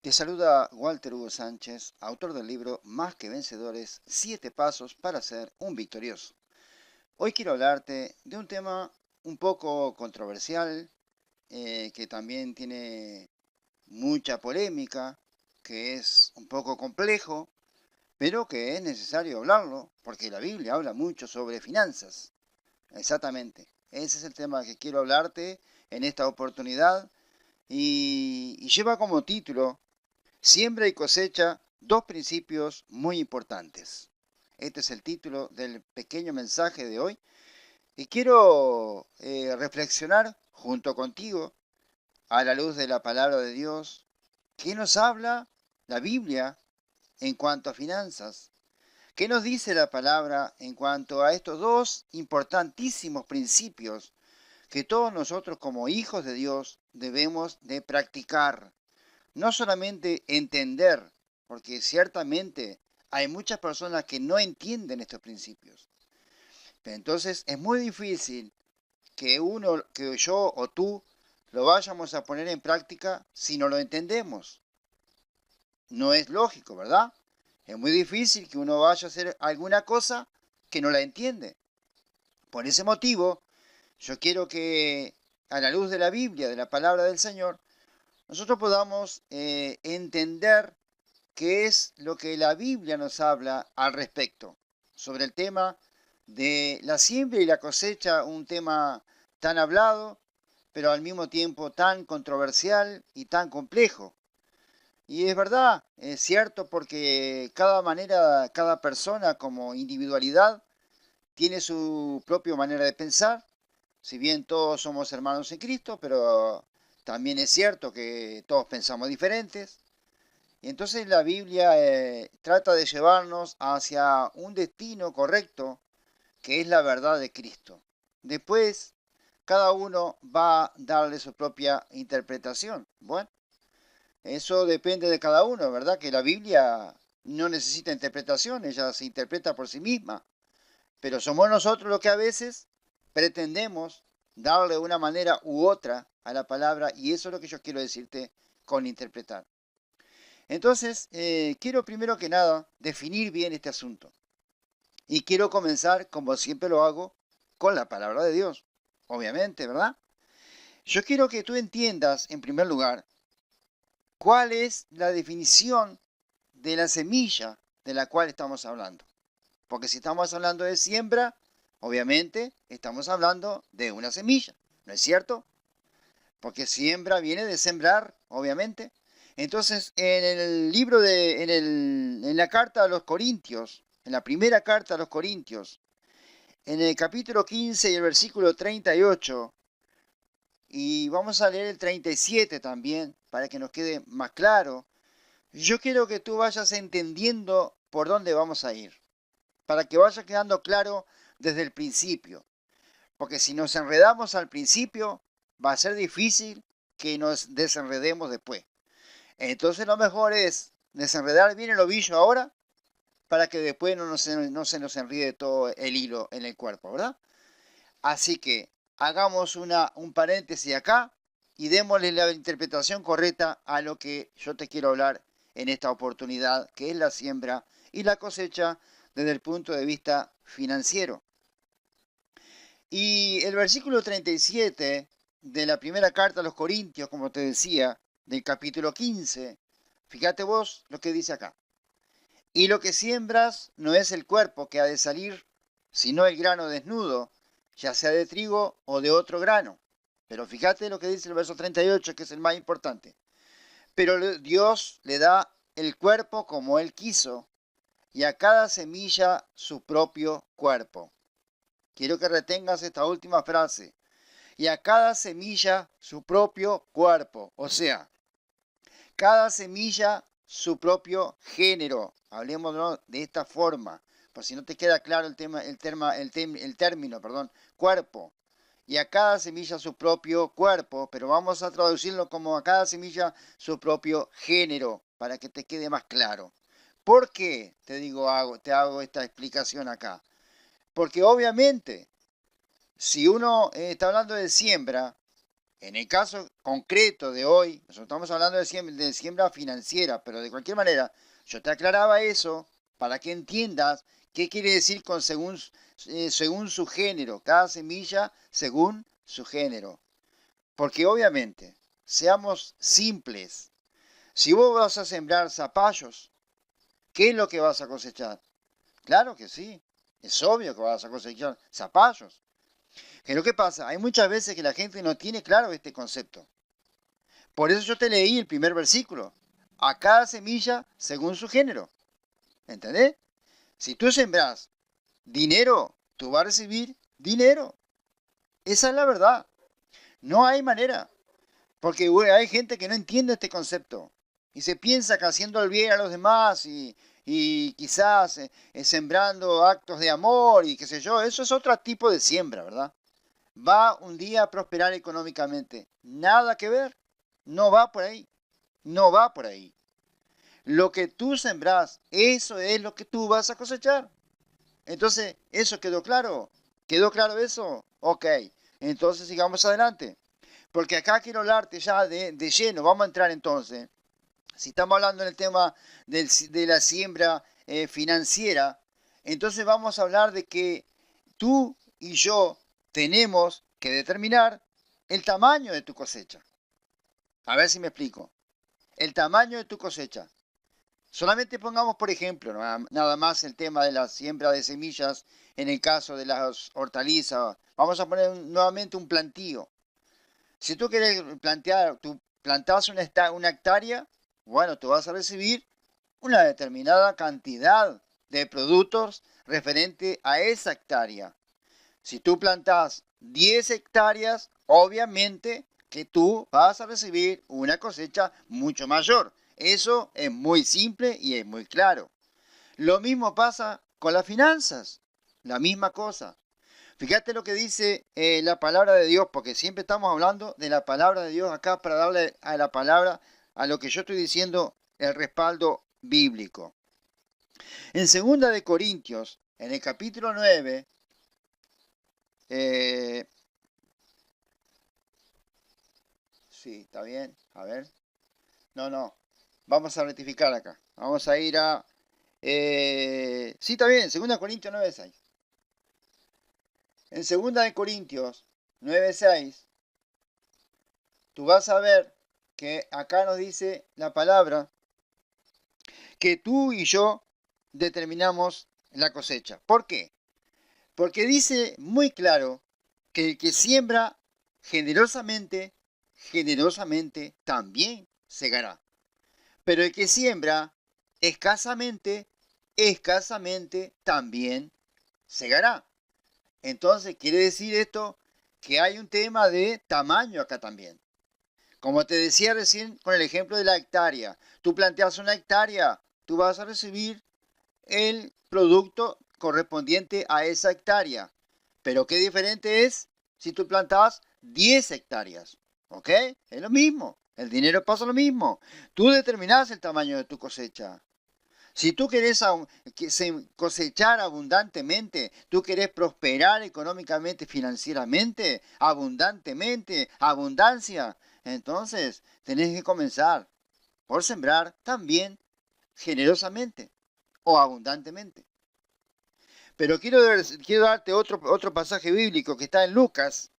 Te saluda Walter Hugo Sánchez, autor del libro Más que Vencedores, 7 pasos para ser un victorioso. Hoy quiero hablarte de un tema un poco controversial, que también tiene mucha polémica, que es un poco complejo, pero que es necesario hablarlo, porque la Biblia habla mucho sobre finanzas. Exactamente. Ese es el tema que quiero hablarte en esta oportunidad y lleva como título Siembra y cosecha, dos principios muy importantes. Este es el título del pequeño mensaje de hoy y quiero reflexionar junto contigo a la luz de la palabra de Dios. ¿Qué nos habla la Biblia en cuanto a finanzas? ¿Qué nos dice la palabra en cuanto a estos dos importantísimos principios que todos nosotros como hijos de Dios debemos de practicar? No solamente entender, porque ciertamente hay muchas personas que no entienden estos principios. Pero entonces es muy difícil que uno, que yo o tú lo vayamos a poner en práctica si no lo entendemos. No es lógico, ¿verdad? Es muy difícil que uno vaya a hacer alguna cosa que no la entiende. Por ese motivo, yo quiero que a la luz de la Biblia, de la palabra del Señor, nosotros podamos entender qué es lo que la Biblia nos habla al respecto, sobre el tema de la siembra y la cosecha, un tema tan hablado, pero al mismo tiempo tan controversial y tan complejo. Y es verdad, es cierto, porque cada manera, cada persona como individualidad tiene su propia manera de pensar, si bien todos somos hermanos en Cristo, pero también es cierto que todos pensamos diferentes. Y entonces la Biblia trata de llevarnos hacia un destino correcto, que es la verdad de Cristo. Después, cada uno va a darle su propia interpretación. Bueno, eso depende de cada uno, ¿verdad? Que la Biblia no necesita interpretación, ella se interpreta por sí misma. Pero somos nosotros los que a veces pretendemos darle una manera u otra a la palabra, y eso es lo que yo quiero decirte con interpretar. Entonces, quiero primero que nada definir bien este asunto. Y quiero comenzar, como siempre lo hago, con la palabra de Dios. Obviamente, ¿verdad? Yo quiero que tú entiendas, en primer lugar, cuál es la definición de la semilla de la cual estamos hablando. Porque si estamos hablando de siembra, obviamente estamos hablando de una semilla, ¿no es cierto? Porque siembra viene de sembrar, obviamente. Entonces, en el libro en la carta a los Corintios, en la primera carta a los Corintios, en el capítulo 15 y el versículo 38, y vamos a leer el 37 también, para que nos quede más claro, yo quiero que tú vayas entendiendo por dónde vamos a ir, para que vaya quedando claro desde el principio. Porque si nos enredamos al principio, va a ser difícil que nos desenredemos después. Entonces lo mejor es desenredar bien el ovillo ahora para que después no se nos enríe todo el hilo en el cuerpo, ¿verdad? Así que hagamos un paréntesis acá y démosle la interpretación correcta a lo que yo te quiero hablar en esta oportunidad, que es la siembra y la cosecha desde el punto de vista financiero. Y el versículo 37 de la primera carta a los Corintios, como te decía, del capítulo 15, fíjate vos lo que dice acá. Y lo que siembras no es el cuerpo que ha de salir, sino el grano desnudo, ya sea de trigo o de otro grano. Pero fíjate lo que dice el verso 38, que es el más importante. Pero Dios le da el cuerpo como Él quiso, y a cada semilla su propio cuerpo. Quiero que retengas esta última frase. Y a cada semilla su propio cuerpo. O sea, cada semilla su propio género. Hablemos de esta forma, por si no te queda claro el término, perdón, cuerpo. Y a cada semilla su propio cuerpo, pero vamos a traducirlo como a cada semilla su propio género, para que te quede más claro. ¿Por qué te hago esta explicación acá? Porque obviamente, si uno está hablando de siembra, En el caso concreto de hoy, nosotros estamos hablando de siembra financiera, pero de cualquier manera, yo te aclaraba eso para que entiendas qué quiere decir con según su género, cada semilla según su género. Porque obviamente, seamos simples, si vos vas a sembrar zapallos, ¿qué es lo que vas a cosechar? Claro que sí, es obvio que vas a cosechar zapallos. Pero ¿qué pasa? Hay muchas veces que la gente no tiene claro este concepto. Por eso yo te leí el primer versículo. A cada semilla según su género. ¿Entendés? Si tú sembrás dinero, tú vas a recibir dinero. Esa es la verdad. No hay manera. Porque hay gente que no entiende este concepto. Y se piensa que haciendo el bien a los demás y quizás sembrando actos de amor y qué sé yo, eso es otro tipo de siembra, ¿verdad? Va un día a prosperar económicamente. Nada que ver. No va por ahí. No va por ahí. Lo que tú sembrás, eso es lo que tú vas a cosechar. Entonces, ¿eso quedó claro? ¿Quedó claro eso? Ok. Entonces sigamos adelante. Porque acá quiero hablarte ya de lleno. Vamos a entrar entonces. Si estamos hablando en el tema de la siembra financiera, entonces vamos a hablar de que tú y yo tenemos que determinar el tamaño de tu cosecha. A ver si me explico. El tamaño de tu cosecha. Solamente pongamos, por ejemplo, nada más el tema de la siembra de semillas en el caso de las hortalizas. Vamos a poner nuevamente un plantío. Si tú quieres plantear, tú plantás una hectárea, bueno, tú vas a recibir una determinada cantidad de productos referente a esa hectárea. Si tú plantas 10 hectáreas, obviamente que tú vas a recibir una cosecha mucho mayor. Eso es muy simple y es muy claro. Lo mismo pasa con las finanzas. La misma cosa. Fíjate lo que dice la palabra de Dios, porque siempre estamos hablando de la palabra de Dios acá para darle a la palabra, a lo que yo estoy diciendo, el respaldo bíblico. En 2 Corintios, en el capítulo 9, sí, está bien, a ver. No, vamos a rectificar acá. Vamos a ir a... sí, está bien, 2 Corintios 9:6. En 2 Corintios 9:6, tú vas a ver que acá nos dice la palabra que tú y yo determinamos la cosecha. ¿Por qué? Porque dice muy claro que el que siembra generosamente, generosamente también segará. Pero el que siembra escasamente, escasamente también segará. Entonces, quiere decir esto que hay un tema de tamaño acá también. Como te decía recién con el ejemplo de la hectárea, tú planteas una hectárea, tú vas a recibir el producto correspondiente a esa hectárea. Pero qué diferente es si tú plantas 10 hectáreas. ¿Ok? Es lo mismo. El dinero pasa lo mismo. Tú determinas el tamaño de tu cosecha. Si tú querés cosechar abundantemente, tú querés prosperar económicamente, financieramente, abundantemente, abundancia, entonces tenés que comenzar por sembrar también generosamente o abundantemente. Pero quiero darte otro pasaje bíblico que está en Lucas.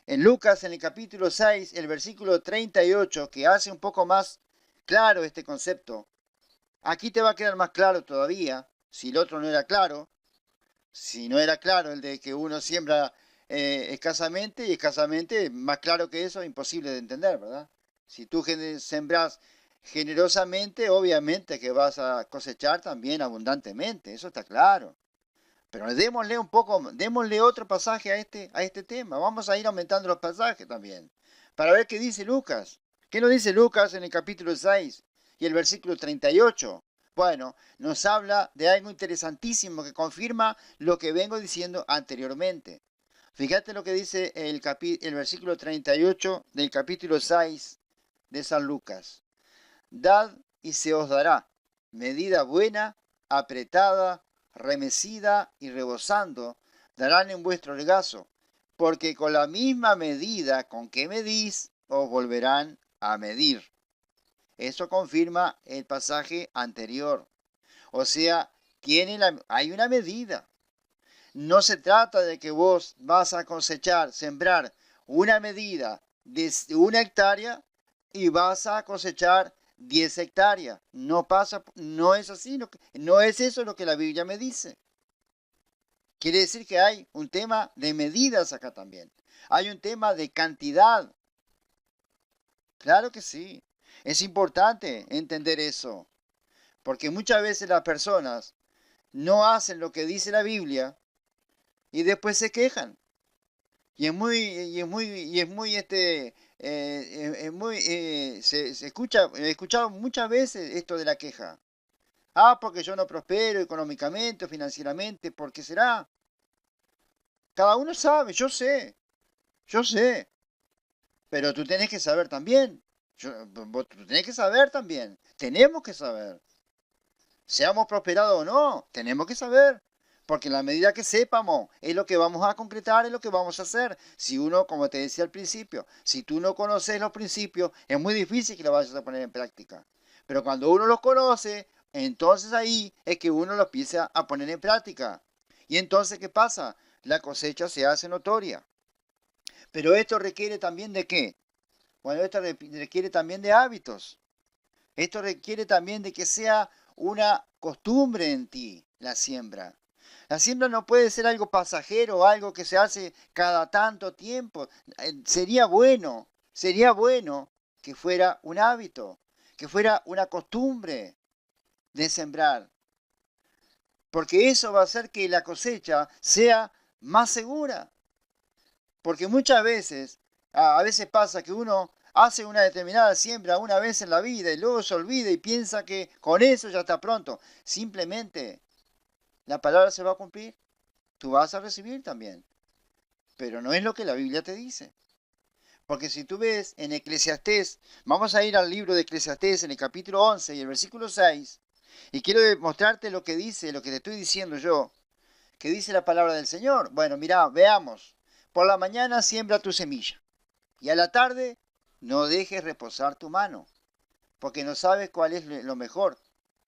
En Lucas, en el capítulo 6, el versículo 38, que hace un poco más claro este concepto. Aquí te va a quedar más claro todavía, si el otro no era claro, si no era claro el de que uno siembra escasamente y escasamente, más claro que eso, imposible de entender, ¿verdad? Si tú sembras generosamente, obviamente que vas a cosechar también abundantemente, eso está claro. Pero démosle un poco, démosle otro pasaje a este tema. Vamos a ir aumentando los pasajes también, para ver qué dice Lucas. ¿Qué nos dice Lucas en el capítulo 6 y el versículo 38? Bueno, nos habla de algo interesantísimo que confirma lo que vengo diciendo anteriormente. Fíjate lo que dice el versículo 38 del capítulo 6 de San Lucas. Dad y se os dará, medida buena, apretada, remecida y rebosando, darán en vuestro regazo, porque con la misma medida con que medís, os volverán a medir. Eso confirma el pasaje anterior. O sea, hay una medida. No se trata de que vos vas a cosechar, sembrar una medida de 1 hectárea y vas a cosechar 10 hectáreas. No pasa, no es así, no es eso lo que la Biblia me dice. Quiere decir que hay un tema de medidas acá también. Hay un tema de cantidad. Claro que sí. Es importante entender eso. Porque muchas veces las personas no hacen lo que dice la Biblia y después se quejan. Se escucha, he escuchado muchas veces esto de la queja. Ah, porque yo no prospero económicamente o financieramente, ¿por qué será? Cada uno sabe, yo sé, pero tú tenés que saber también. Tú tenés que saber también. Tenemos que saber. Seamos prosperados o no, tenemos que saber. Porque en la medida que sepamos, es lo que vamos a concretar, es lo que vamos a hacer. Si uno, como te decía al principio, si tú no conoces los principios, es muy difícil que lo vayas a poner en práctica. Pero cuando uno los conoce, entonces ahí es que uno los empieza a poner en práctica. Y entonces, ¿qué pasa? La cosecha se hace notoria. Pero esto requiere también de qué? Bueno, esto requiere también de hábitos. Esto requiere también de que sea una costumbre en ti la siembra. La siembra no puede ser algo pasajero, algo que se hace cada tanto tiempo. Sería bueno que fuera un hábito, que fuera una costumbre de sembrar. Porque eso va a hacer que la cosecha sea más segura. Porque muchas veces, a veces pasa que uno hace una determinada siembra una vez en la vida y luego se olvida y piensa que con eso ya está pronto. Simplemente la palabra se va a cumplir, tú vas a recibir también. Pero no es lo que la Biblia te dice. Porque si tú ves en Eclesiastés, vamos a ir al libro de Eclesiastés en el capítulo 11 y el versículo 6, y quiero mostrarte lo que dice, lo que te estoy diciendo yo, que dice la palabra del Señor. Bueno, mira, veamos. Por la mañana siembra tu semilla. Y a la tarde no dejes reposar tu mano, porque no sabes cuál es lo mejor,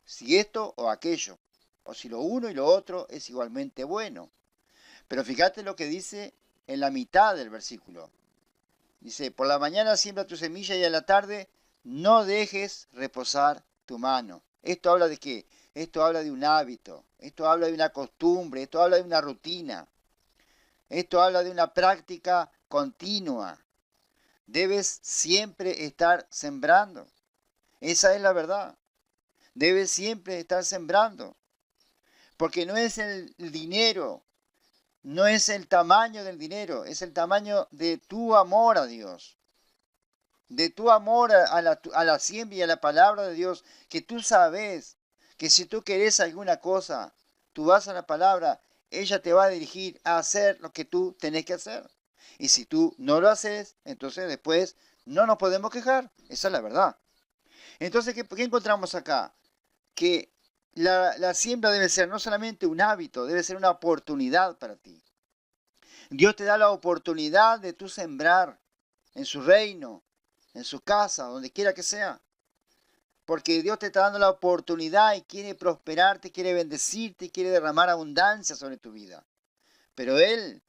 si esto o aquello, o si lo uno y lo otro es igualmente bueno. Pero fíjate lo que dice en la mitad del versículo. Dice, por la mañana siembra tu semilla y a la tarde no dejes reposar tu mano. ¿Esto habla de qué? Esto habla de un hábito, esto habla de una costumbre, esto habla de una rutina, esto habla de una práctica continua. Debes siempre estar sembrando. Esa es la verdad. Debes siempre estar sembrando. Porque no es el dinero, no es el tamaño del dinero, es el tamaño de tu amor a Dios. De tu amor a la siembra y a la palabra de Dios. Que tú sabes que si tú querés alguna cosa, tú vas a la palabra, ella te va a dirigir a hacer lo que tú tenés que hacer. Y si tú no lo haces, entonces después no nos podemos quejar. Esa es la verdad. Entonces, ¿qué encontramos acá? Que la siembra debe ser no solamente un hábito, debe ser una oportunidad para ti. Dios te da la oportunidad de tú sembrar en su reino, en su casa, donde quiera que sea. Porque Dios te está dando la oportunidad y quiere prosperarte, quiere bendecirte y quiere derramar abundancia sobre tu vida. Pero Él,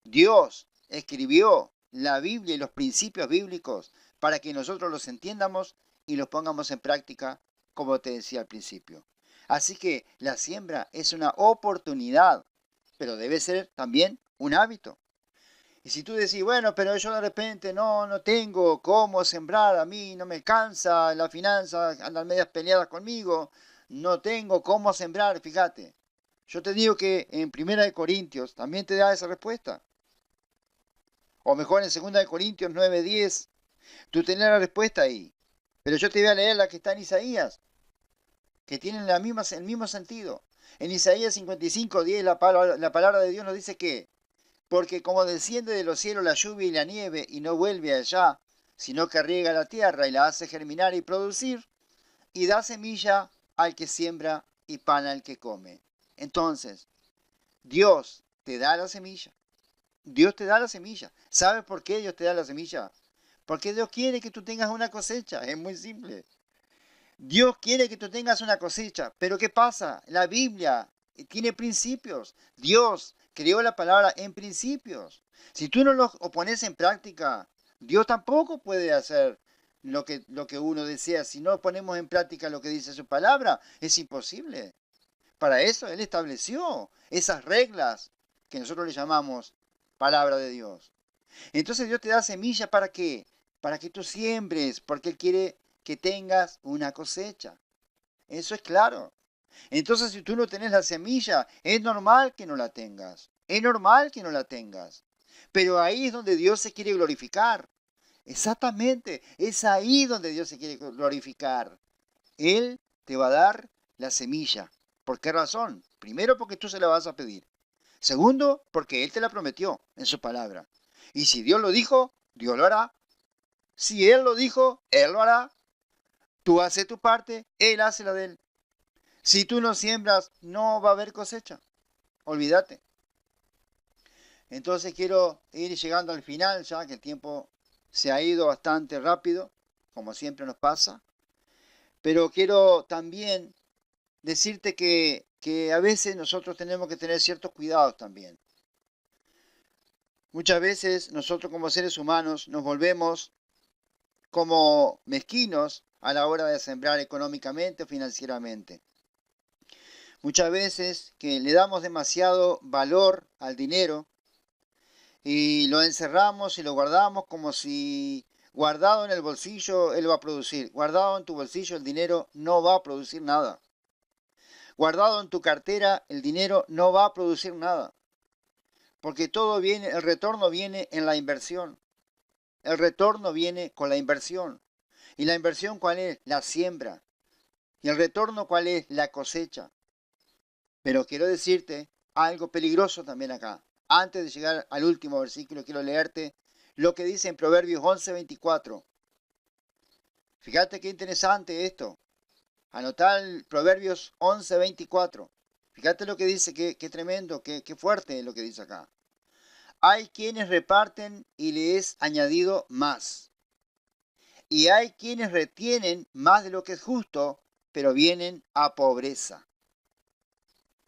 Dios, escribió la Biblia y los principios bíblicos para que nosotros los entiendamos y los pongamos en práctica, como te decía al principio. Así que la siembra es una oportunidad, pero debe ser también un hábito. Y si tú decís, bueno, pero yo de repente no tengo cómo sembrar, a mí no me alcanza, la finanza andan medias peleadas conmigo, no tengo cómo sembrar, fíjate. Yo te digo que en Primera de Corintios también te da esa respuesta. O mejor en Segunda de Corintios 9:10, tú tenés la respuesta ahí. Pero yo te voy a leer la que está en Isaías, que tienen el mismo sentido. En Isaías 55:10 la palabra de Dios nos dice que porque como desciende de los cielos la lluvia y la nieve y no vuelve allá, sino que riega la tierra y la hace germinar y producir, y da semilla al que siembra y pan al que come. Entonces, Dios te da la semilla, Dios te da la semilla. ¿Sabes por qué Dios te da la semilla? Porque Dios quiere que tú tengas una cosecha. Es muy simple. Dios quiere que tú tengas una cosecha. Pero ¿qué pasa? La Biblia tiene principios. Dios creó la palabra en principios. Si tú no los pones en práctica, Dios tampoco puede hacer lo que uno desea. Si no ponemos en práctica lo que dice su palabra, es imposible. Para eso Él estableció esas reglas que nosotros le llamamos palabra de Dios. Entonces Dios te da semilla ¿para qué? Para que tú siembres, porque Él quiere que tengas una cosecha. Eso es claro. Entonces si tú no tenés la semilla, es normal que no la tengas. Es normal que no la tengas. Pero ahí es donde Dios se quiere glorificar. Exactamente, es ahí donde Dios se quiere glorificar. Él te va a dar la semilla. ¿Por qué razón? Primero, porque tú se la vas a pedir. Segundo, porque Él te la prometió en su palabra. Y si Dios lo dijo, Dios lo hará. Si Él lo dijo, Él lo hará. Tú haces tu parte, Él hace la de Él. Si tú no siembras, no va a haber cosecha. Olvídate. Entonces quiero ir llegando al final, ya que el tiempo se ha ido bastante rápido, como siempre nos pasa. Pero quiero también decirte que a veces nosotros tenemos que tener ciertos cuidados también. Muchas veces nosotros como seres humanos nos volvemos como mezquinos a la hora de sembrar económicamente o financieramente. Muchas veces que le damos demasiado valor al dinero y lo encerramos y lo guardamos como si guardado en el bolsillo él va a producir. Guardado en tu bolsillo el dinero no va a producir nada. Guardado en tu cartera el dinero no va a producir nada. Porque todo viene, el retorno viene en la inversión. El retorno viene con la inversión. ¿Y la inversión cuál es? La siembra. ¿Y el retorno cuál es? La cosecha. Pero quiero decirte algo peligroso también acá. Antes de llegar al último versículo, quiero leerte lo que dice en Proverbios 11:24. Fíjate qué interesante esto. Anotar Proverbios 11:24. Fíjate lo que dice, qué tremendo, qué fuerte es lo que dice acá. Hay quienes reparten y le es añadido más. Y hay quienes retienen más de lo que es justo, pero vienen a pobreza.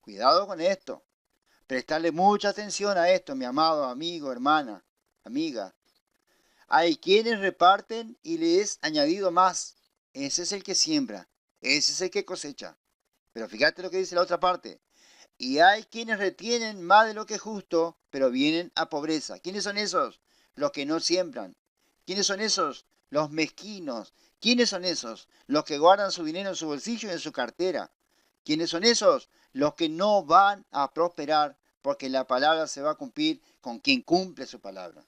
Cuidado con esto. Prestarle mucha atención a esto, mi amado amigo, hermana, amiga. Hay quienes reparten y le es añadido más. Ese es el que siembra. Ese es el que cosecha. Pero fíjate lo que dice la otra parte. Y hay quienes retienen más de lo que es justo, pero vienen a pobreza. ¿Quiénes son esos? Los que no siembran. ¿Quiénes son esos? Los mezquinos. ¿Quiénes son esos? Los que guardan su dinero en su bolsillo y en su cartera. ¿Quiénes son esos? Los que no van a prosperar porque la palabra se va a cumplir con quien cumple su palabra.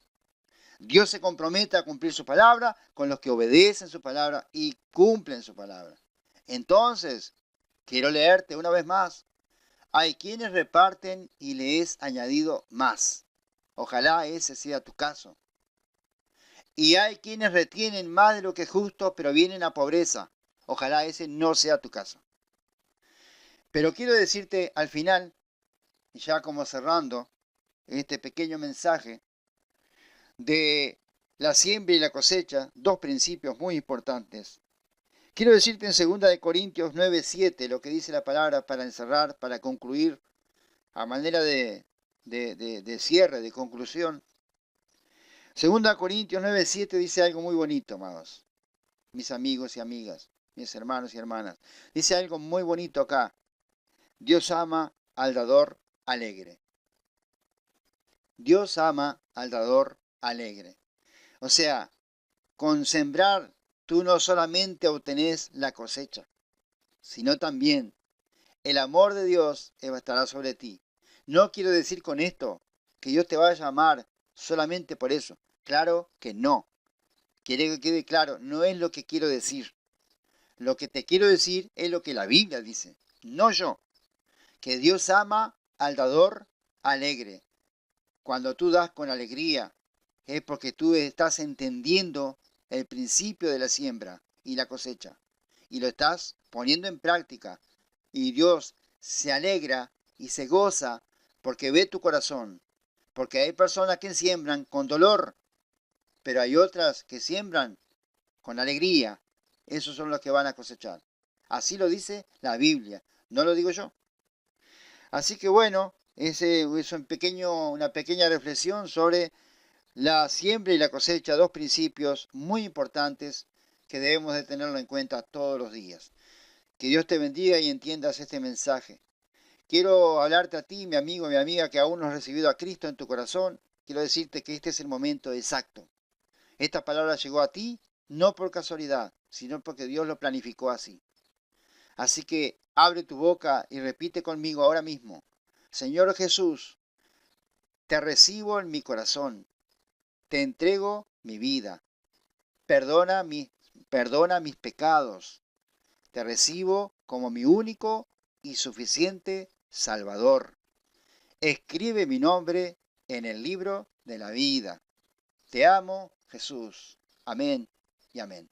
Dios se compromete a cumplir su palabra con los que obedecen su palabra y cumplen su palabra. Entonces, quiero leerte una vez más. Hay quienes reparten y le es añadido más. Ojalá ese sea tu caso. Y hay quienes retienen más de lo que es justo, pero vienen a pobreza. Ojalá ese no sea tu caso. Pero quiero decirte al final, ya como cerrando este pequeño mensaje, de la siembra y la cosecha, dos principios muy importantes. Quiero decirte en 2 Corintios 9:7 lo que dice la palabra para encerrar, para concluir, a manera de cierre, de conclusión. 2 Corintios 9:7 dice algo muy bonito, amados, mis amigos y amigas, mis hermanos y hermanas. Dice algo muy bonito acá. Dios ama al dador alegre. Dios ama al dador alegre. O sea, con sembrar tú no solamente obtenés la cosecha, sino también el amor de Dios estará sobre ti. No quiero decir con esto que Dios te vaya a amar solamente por eso. Claro que no. Quiere que quede claro, no es lo que quiero decir. Lo que te quiero decir es lo que la Biblia dice, no yo. Que Dios ama al dador alegre. Cuando tú das con alegría, es porque tú estás entendiendo el principio de la siembra y la cosecha. Y lo estás poniendo en práctica. Y Dios se alegra y se goza porque ve tu corazón, Porque hay personas que siembran con dolor, pero hay otras que siembran con alegría. Esos son los que van a cosechar. Así lo dice la Biblia, no lo digo yo. Así que bueno, ese es una pequeña reflexión sobre la siembra y la cosecha, dos principios muy importantes que debemos de tenerlo en cuenta todos los días. Que Dios te bendiga y entiendas este mensaje. Quiero hablarte a ti, mi amigo, mi amiga, que aún no has recibido a Cristo en tu corazón. Quiero decirte que este es el momento exacto. Esta palabra llegó a ti no por casualidad, sino porque Dios lo planificó así. Así que abre tu boca y repite conmigo ahora mismo: Señor Jesús, te recibo en mi corazón, te entrego mi vida, perdona, perdona mis pecados, te recibo como mi único y suficiente Salvador. Escribe mi nombre en el libro de la vida. Te amo, Jesús. Amén y amén.